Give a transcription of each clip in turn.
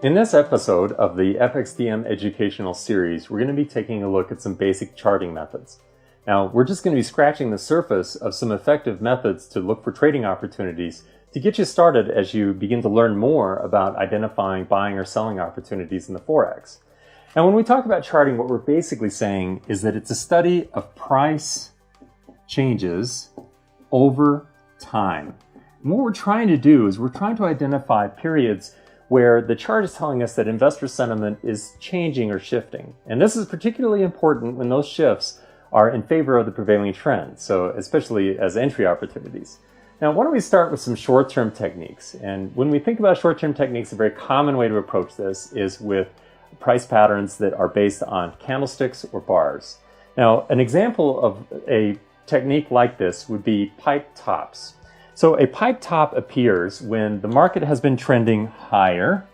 In this episode of the FXDM educational series, we're going to be taking a look at some basic charting methods. Now, we're just going to be scratching the surface of some effective methods to look for trading opportunities to get you started as you begin to learn more about identifying buying or selling opportunities in the Forex. Now, when we talk about charting, what we're basically saying is that it's a study of price changes over time. And what we're trying to do is we're trying to identify periods where the chart is telling us that investor sentiment is changing or shifting. And this is particularly important when those shifts are in favor of the prevailing trend, so especially as entry opportunities. Now, why don't we start with some short-term techniques? And when we think about short-term techniques, a very common way to approach this is with price patterns that are based on candlesticks or bars. Now, an example of a technique like this would be pipe tops. So a pipe top appears when the market has been trending higher.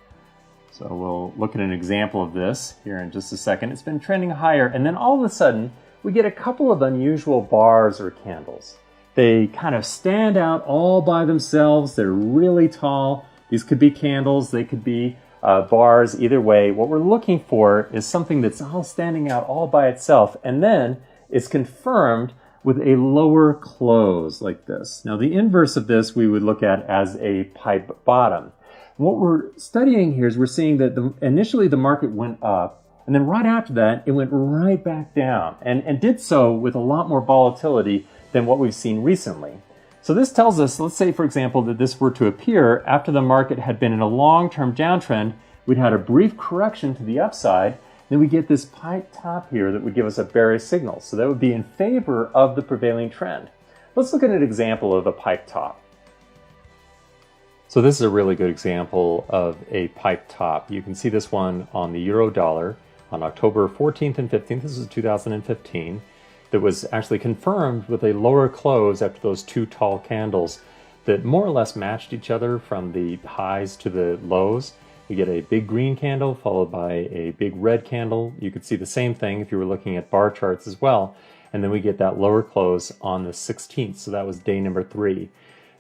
So we'll look at an example of this here in just a second. It's been trending higher, and then all of a sudden we get a couple of unusual bars or candles. They kind of stand out all by themselves. They're really tall. These could be candles, they could be bars, either way. What we're looking for is something that's all standing out all by itself, and then it's confirmed with a lower close like this. Now, the inverse of this we would look at as a pipe bottom. What we're studying here is we're seeing that initially the market went up, and then right after that it went right back down, and did so with a lot more volatility than what we've seen recently. So this tells us, let's say for example that this were to appear after the market had been in a long-term downtrend, we'd had a brief correction to the upside, then we get this pipe top here that would give us a bearish signal. So that would be in favor of the prevailing trend. Let's look at an example of a pipe top. So this is a really good example of a pipe top. You can see this one on the euro dollar on October 14th and 15th. This is 2015. That was actually confirmed with a lower close after those two tall candles that more or less matched each other from the highs to the lows. We get a big green candle followed by a big red candle. You could see the same thing if you were looking at bar charts as well. And then we get that lower close on the 16th. So that was day number 3.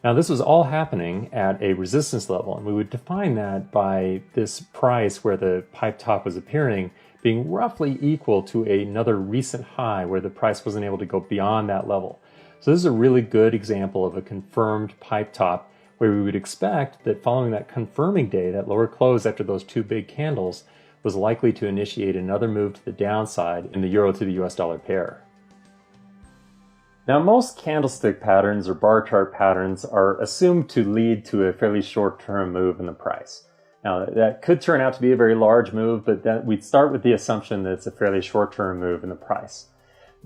Now this was all happening at a resistance level. And we would define that by this price where the pipe top was appearing being roughly equal to another recent high where the price wasn't able to go beyond that level. So this is a really good example of a confirmed pipe top, where we would expect that following that confirming day, that lower close after those two big candles was likely to initiate another move to the downside in the euro to the US dollar pair. Now, most candlestick patterns or bar chart patterns are assumed to lead to a fairly short-term move in the price. Now, that could turn out to be a very large move, but we'd start with the assumption that it's a fairly short-term move in the price.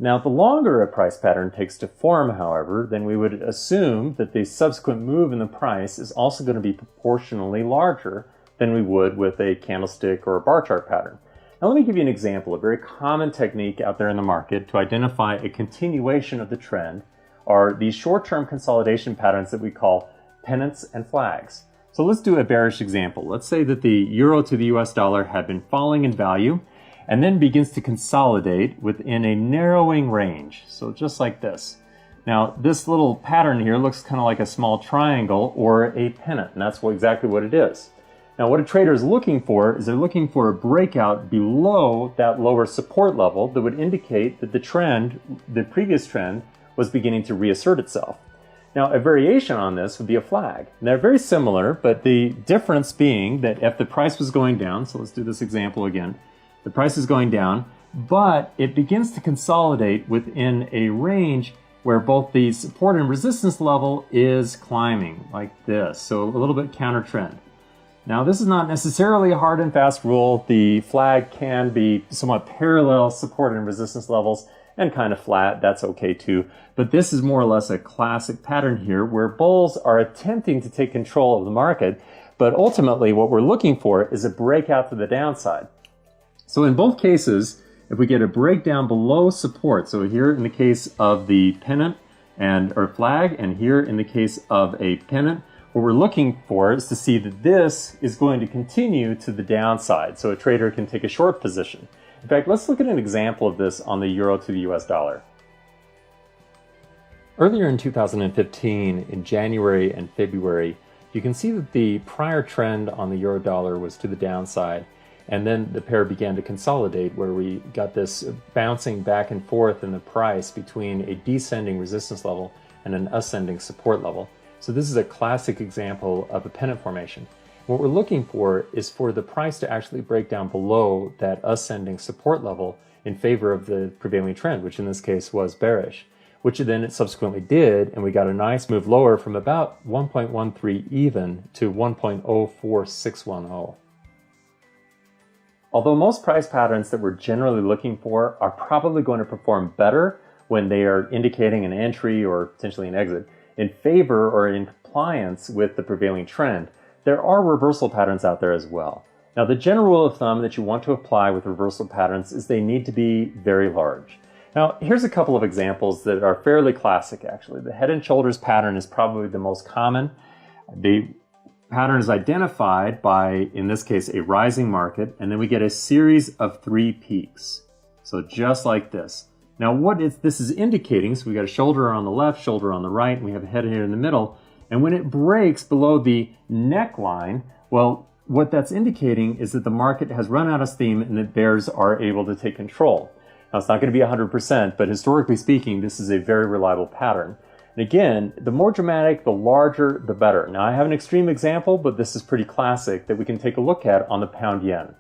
Now, the longer a price pattern takes to form, however, then we would assume that the subsequent move in the price is also going to be proportionally larger than we would with a candlestick or a bar chart pattern. Now, let me give you an example. A very common technique out there in the market to identify a continuation of the trend are these short-term consolidation patterns that we call pennants and flags. So let's do a bearish example. Let's say that the euro to the US dollar had been falling in value and then begins to consolidate within a narrowing range. So just like this. Now, this little pattern here looks kind of like a small triangle or a pennant, and that's exactly what it is. Now, what a trader is looking for is they're looking for a breakout below that lower support level that would indicate that the previous trend, was beginning to reassert itself. Now, a variation on this would be a flag. And they're very similar, but the difference being that if the price was going down, so let's do this example again, the price is going down, but it begins to consolidate within a range where both the support and resistance level is climbing, like this. So a little bit counter trend. Now, this is not necessarily a hard and fast rule. The flag can be somewhat parallel support and resistance levels and kind of flat. That's okay too. But this is more or less a classic pattern here where bulls are attempting to take control of the market, but ultimately what we're looking for is a breakout to the downside. So in both cases, if we get a breakdown below support, so here in the case of the pennant or flag, and here in the case of a pennant, what we're looking for is to see that this is going to continue to the downside, so a trader can take a short position. In fact, let's look at an example of this on the euro to the US dollar. Earlier in 2015, in January and February, you can see that the prior trend on the euro dollar was to the downside, and then the pair began to consolidate where we got this bouncing back and forth in the price between a descending resistance level and an ascending support level. So this is a classic example of a pennant formation. What we're looking for is for the price to actually break down below that ascending support level in favor of the prevailing trend, which in this case was bearish, which then it subsequently did, and we got a nice move lower from about 1.13 even to 1.04610. Although most price patterns that we're generally looking for are probably going to perform better when they are indicating an entry or potentially an exit in favor or in compliance with the prevailing trend, there are reversal patterns out there as well. Now, the general rule of thumb that you want to apply with reversal patterns is they need to be very large. Now, here's a couple of examples that are fairly classic, actually. The head and shoulders pattern is probably the most common. The pattern is identified by, in this case, a rising market, and then we get a series of 3 peaks. So just like this. Now what this is indicating, so we got a shoulder on the left, shoulder on the right, and we have a head here in the middle, and when it breaks below the neckline, well, what that's indicating is that the market has run out of steam and that bears are able to take control. Now it's not going to be 100%, but historically speaking, this is a very reliable pattern. And again, the more dramatic, the larger, the better. Now I have an extreme example, but this is pretty classic that we can take a look at on the pound yen.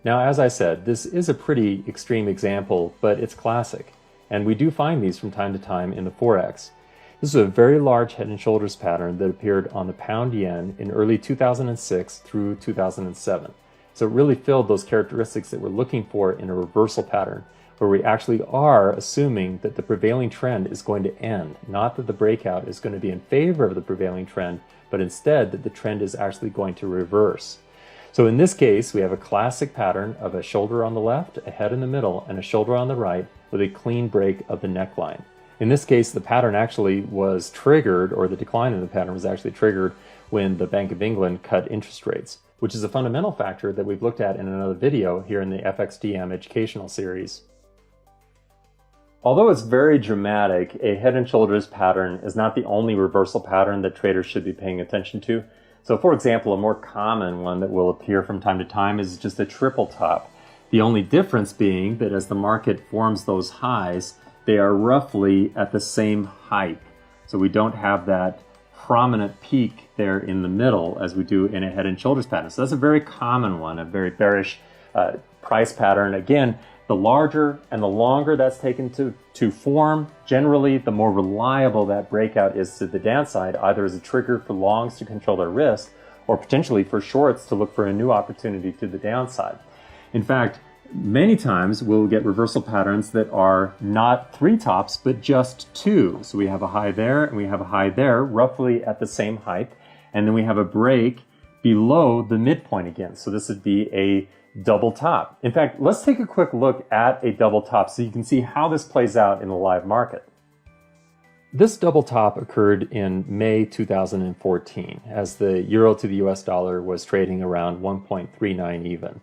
Now, as I said, this is a pretty extreme example, but it's classic. And we do find these from time to time in the Forex. This is a very large head and shoulders pattern that appeared on the pound yen in early 2006 through 2007. So it really filled those characteristics that we're looking for in a reversal pattern, where we actually are assuming that the prevailing trend is going to end, not that the breakout is going to be in favor of the prevailing trend, but instead that the trend is actually going to reverse. So in this case, we have a classic pattern of a shoulder on the left, a head in the middle, and a shoulder on the right with a clean break of the neckline. In this case, the pattern actually was triggered, or the decline in the pattern was actually triggered when the Bank of England cut interest rates, which is a fundamental factor that we've looked at in another video here in the FXDM educational series. Although it's very dramatic, a head and shoulders pattern is not the only reversal pattern that traders should be paying attention to. So for example, a more common one that will appear from time to time is just a triple top. The only difference being that as the market forms those highs, they are roughly at the same height. So we don't have that prominent peak there in the middle as we do in a head and shoulders pattern. So that's a very common one, a very bearish price pattern. Again, the larger and the longer that's taken to form, generally the more reliable that breakout is to the downside, either as a trigger for longs to control their risk or potentially for shorts to look for a new opportunity to the downside. In fact, many times we'll get reversal patterns that are not 3 tops, but just 2. So we have a high there and we have a high there, roughly at the same height. And then we have a break below the midpoint again. So this would be a double top. In fact, let's take a quick look at a double top so you can see how this plays out in the live market. This double top occurred in May 2014 as the euro to the US dollar was trading around 1.39 even.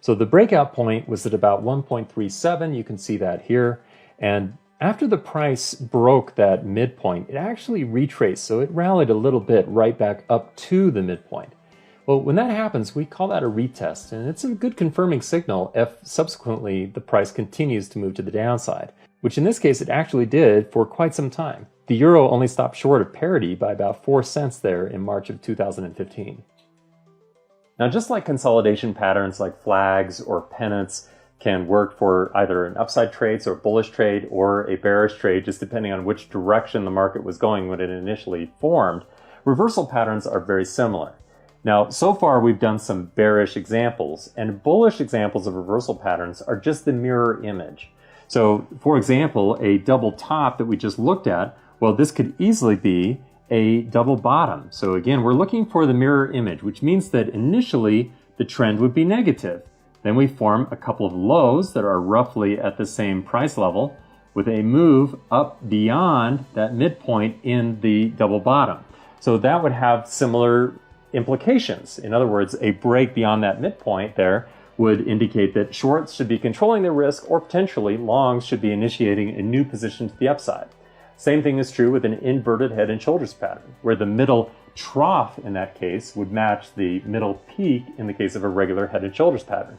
So the breakout point was at about 1.37, you can see that here, and after the price broke that midpoint, it actually retraced, so it rallied a little bit right back up to the midpoint. Well, when that happens, we call that a retest, and it's a good confirming signal if subsequently the price continues to move to the downside, which in this case it actually did for quite some time. The euro only stopped short of parity by about 4 cents there in March of 2015. Now, just like consolidation patterns like flags or pennants can work for either an upside trade, so a bullish trade, or a bearish trade, just depending on which direction the market was going when it initially formed, reversal patterns are very similar. Now, so far we've done some bearish examples, and bullish examples of reversal patterns are just the mirror image. So, for example, a double top that we just looked at, well, this could easily be a double bottom. So again, we're looking for the mirror image, which means that initially the trend would be negative. Then we form a couple of lows that are roughly at the same price level with a move up beyond that midpoint in the double bottom. So that would have similar implications. In other words, a break beyond that midpoint there would indicate that shorts should be controlling their risk, or potentially longs should be initiating a new position to the upside. Same thing is true with an inverted head and shoulders pattern, where the middle trough in that case would match the middle peak in the case of a regular head and shoulders pattern.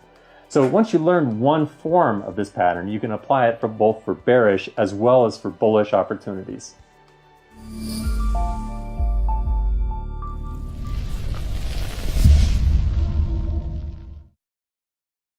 So once you learn one form of this pattern, you can apply it for both for bearish as well as for bullish opportunities.